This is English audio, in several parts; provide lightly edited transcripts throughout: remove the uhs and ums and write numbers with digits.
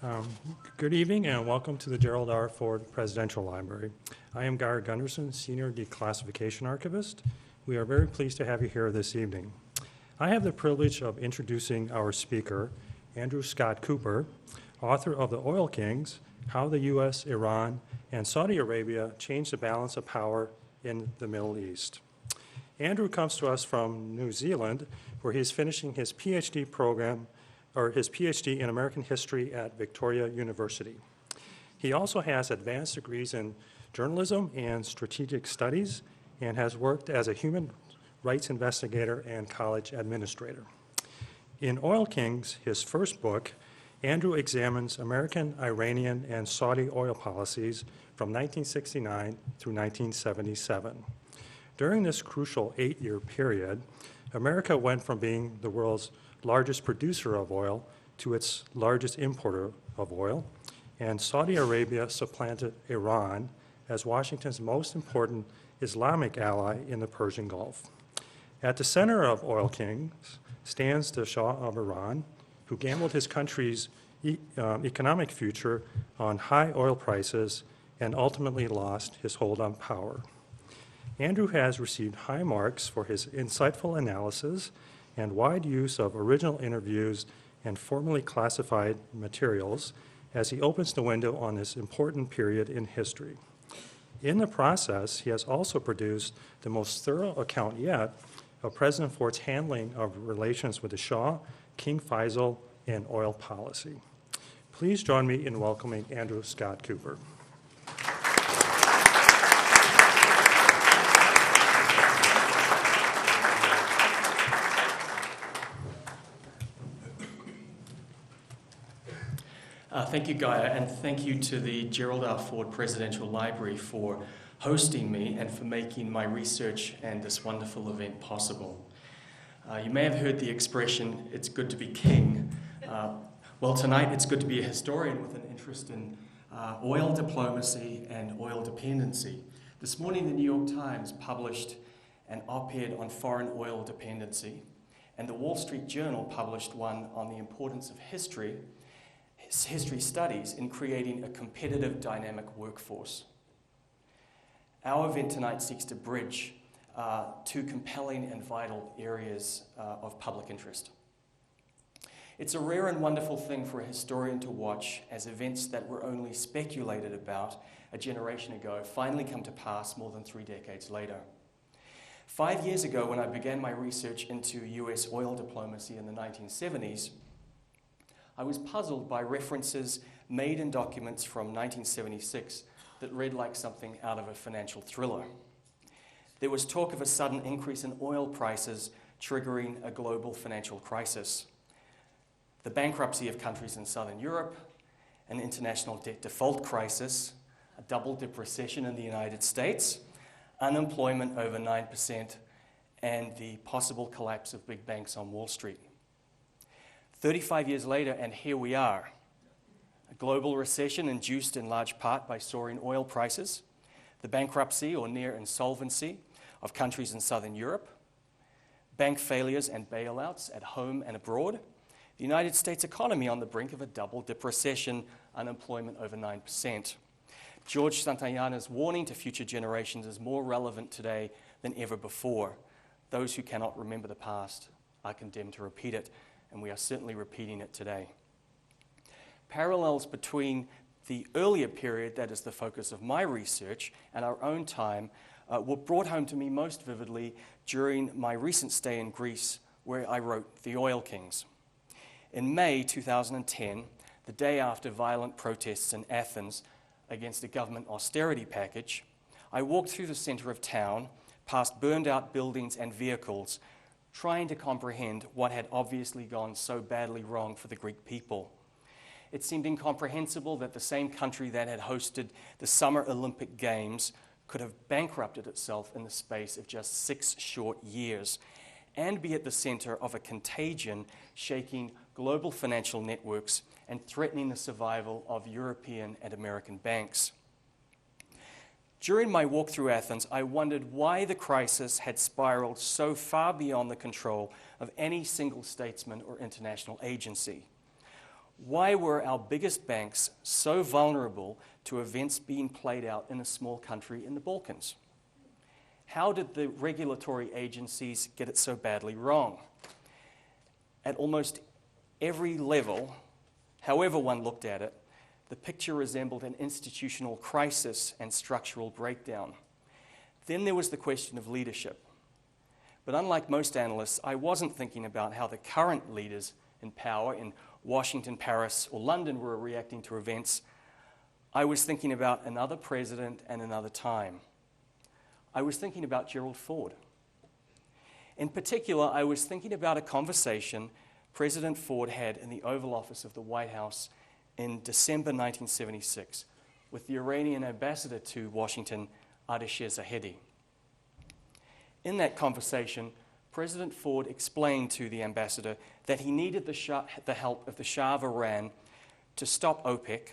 Um, Good evening and welcome to the Gerald R. Ford Presidential Library. I am Guy Gunderson, Senior Declassification Archivist. We are very pleased to have you here this evening. I have the privilege of introducing our speaker, Andrew Scott Cooper, author of The Oil Kings, How the U.S., Iran, and Saudi Arabia Changed the Balance of Power in the Middle East. Andrew comes to us from New Zealand, where he is finishing his PhD program his PhD in American history at Victoria University. He also has advanced degrees in journalism and strategic studies and has worked as a human rights investigator and college administrator. In Oil Kings, his first book, Andrew examines American, Iranian, and Saudi oil policies from 1969 through 1977. During this crucial 8-year period, America went from being the world's largest producer of oil to its largest importer of oil, and Saudi Arabia supplanted Iran as Washington's most important Islamic ally in the Persian Gulf. At the center of Oil Kings stands the Shah of Iran, who gambled his country's economic future on high oil prices and ultimately lost his hold on power. Andrew has received high marks for his insightful analysis and wide use of original interviews and formally classified materials as he opens the window on this important period in history. In the process, he has also produced the most thorough account yet of President Ford's handling of relations with the Shah, King Faisal, and oil policy. Please join me in welcoming Andrew Scott Cooper. Thank you, Gaia, and thank you to the Gerald R. Ford Presidential Library for hosting me and for making my research and this wonderful event possible. You may have heard the expression, it's good to be king. Well, tonight it's good to be a historian with an interest in oil diplomacy and oil dependency. This morning, the New York Times published an op-ed on foreign oil dependency, and the Wall Street Journal published one on the importance of history studies in creating a competitive, dynamic workforce. Our event tonight seeks to bridge two compelling and vital areas of public interest. It's a rare and wonderful thing for a historian to watch as events that were only speculated about a generation ago finally come to pass more than 3 decades later. 5 years ago, when I began my research into US oil diplomacy in the 1970s, I was puzzled by references made in documents from 1976 that read like something out of a financial thriller. There was talk of a sudden increase in oil prices triggering a global financial crisis, the bankruptcy of countries in Southern Europe, an international debt default crisis, a double-dip recession in the United States, unemployment over 9%, and the possible collapse of big banks on Wall Street. 35 years later, and here we are. A global recession induced in large part by soaring oil prices, the bankruptcy or near insolvency of countries in Southern Europe, bank failures and bailouts at home and abroad, the United States economy on the brink of a double-dip recession, unemployment over 9%. George Santayana's warning to future generations is more relevant today than ever before. Those who cannot remember the past are condemned to repeat it, and we are certainly repeating it today. Parallels between the earlier period, that is the focus of my research, and our own time were brought home to me most vividly during my recent stay in Greece, where I wrote The Oil Kings. In May 2010, the day after violent protests in Athens against a government austerity package, I walked through the center of town, past burned-out buildings and vehicles, trying to comprehend what had obviously gone so badly wrong for the Greek people. It seemed incomprehensible that the same country that had hosted the Summer Olympic Games could have bankrupted itself in the space of just 6 short years and be at the center of a contagion shaking global financial networks and threatening the survival of European and American banks. During my walk through Athens, I wondered why the crisis had spiraled so far beyond the control of any single statesman or international agency. Why were our biggest banks so vulnerable to events being played out in a small country in the Balkans? How did the regulatory agencies get it so badly wrong? At almost every level, however one looked at it, the picture resembled an institutional crisis and structural breakdown. Then there was the question of leadership. But unlike most analysts, I wasn't thinking about how the current leaders in power in Washington, Paris, or London were reacting to events. I was thinking about another president and another time. I was thinking about Gerald Ford. In particular, I was thinking about a conversation President Ford had in the Oval Office of the White House in December 1976 with the Iranian ambassador to Washington, Ardeshir Zahedi. In that conversation, President Ford explained to the ambassador that he needed the help of the Shah of Iran to stop OPEC,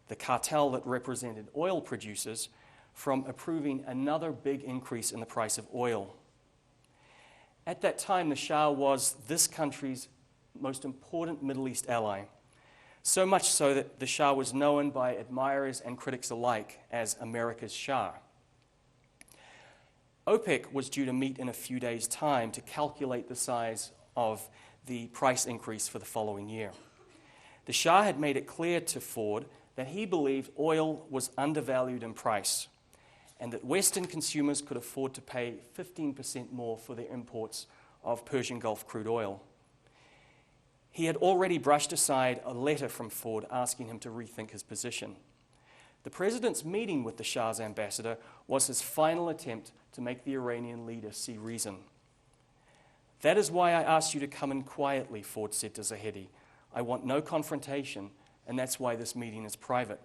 the cartel that represented oil producers, from approving another big increase in the price of oil. At that time, the Shah was this country's most important Middle East ally, so much so that the Shah was known by admirers and critics alike as America's Shah. OPEC was due to meet in a few days' time to calculate the size of the price increase for the following year. The Shah had made it clear to Ford that he believed oil was undervalued in price and that Western consumers could afford to pay 15% more for their imports of Persian Gulf crude oil. He had already brushed aside a letter from Ford asking him to rethink his position. The president's meeting with the Shah's ambassador was his final attempt to make the Iranian leader see reason. "That is why I asked you to come in quietly," Ford said to Zahedi. "I want no confrontation, and that's why this meeting is private."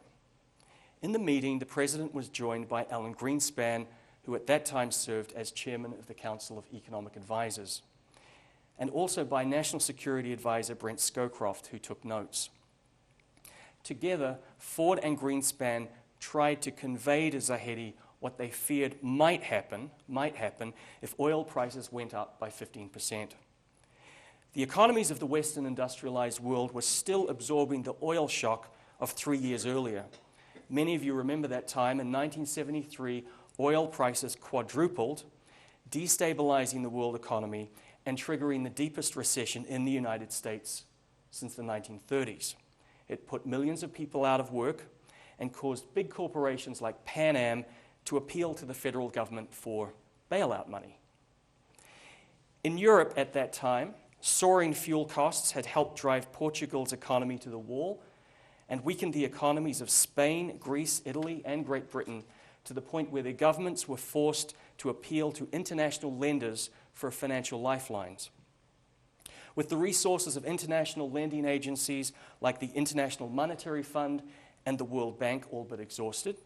In the meeting, the president was joined by Alan Greenspan, who at that time served as chairman of the Council of Economic Advisers, and also by National Security Advisor Brent Scowcroft, who took notes. Together, Ford and Greenspan tried to convey to Zahedi what they feared might happen if oil prices went up by 15%. The economies of the Western industrialized world were still absorbing the oil shock of 3 years earlier. Many of you remember that time. In 1973, oil prices quadrupled, destabilizing the world economy and triggering the deepest recession in the United States since the 1930s. It put millions of people out of work and caused big corporations like Pan Am to appeal to the federal government for bailout money. In Europe at that time, soaring fuel costs had helped drive Portugal's economy to the wall and weakened the economies of Spain, Greece, Italy, and Great Britain to the point where their governments were forced to appeal to international lenders for financial lifelines. With the resources of international lending agencies like the International Monetary Fund and the World Bank all but exhausted,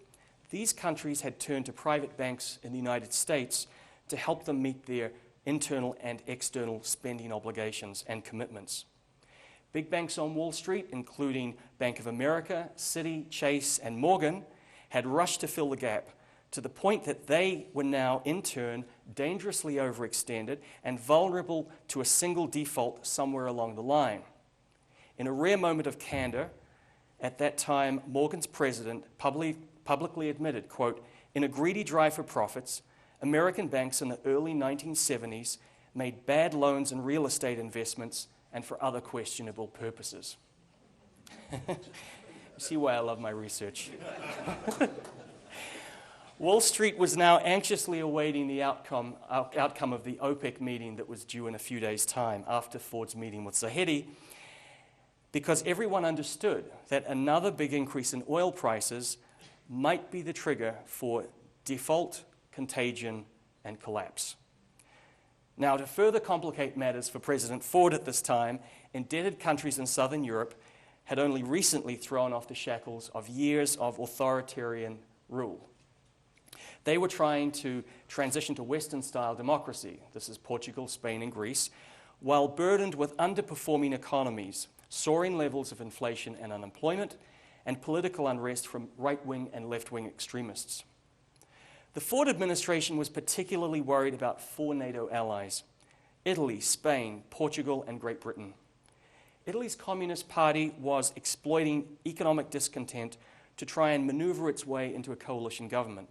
these countries had turned to private banks in the United States to help them meet their internal and external spending obligations and commitments. Big banks on Wall Street, including Bank of America, Citi, Chase, and Morgan, had rushed to fill the gap, to the point that they were now, in turn, dangerously overextended and vulnerable to a single default somewhere along the line. In a rare moment of candor, at that time, Morgan's president publicly admitted, quote, "In a greedy drive for profits, American banks in the early 1970s made bad loans and real estate investments and for other questionable purposes." You see why I love my research. Wall Street was now anxiously awaiting the outcome of the OPEC meeting that was due in a few days' time after Ford's meeting with Zahedi, because everyone understood that another big increase in oil prices might be the trigger for default, contagion, and collapse. Now, to further complicate matters for President Ford at this time, indebted countries in southern Europe had only recently thrown off the shackles of years of authoritarian rule. They were trying to transition to Western-style democracy, this is Portugal, Spain, and Greece, while burdened with underperforming economies, soaring levels of inflation and unemployment, and political unrest from right-wing and left-wing extremists. The Ford administration was particularly worried about 4 NATO allies: Italy, Spain, Portugal, and Great Britain. Italy's Communist Party was exploiting economic discontent to try and maneuver its way into a coalition government.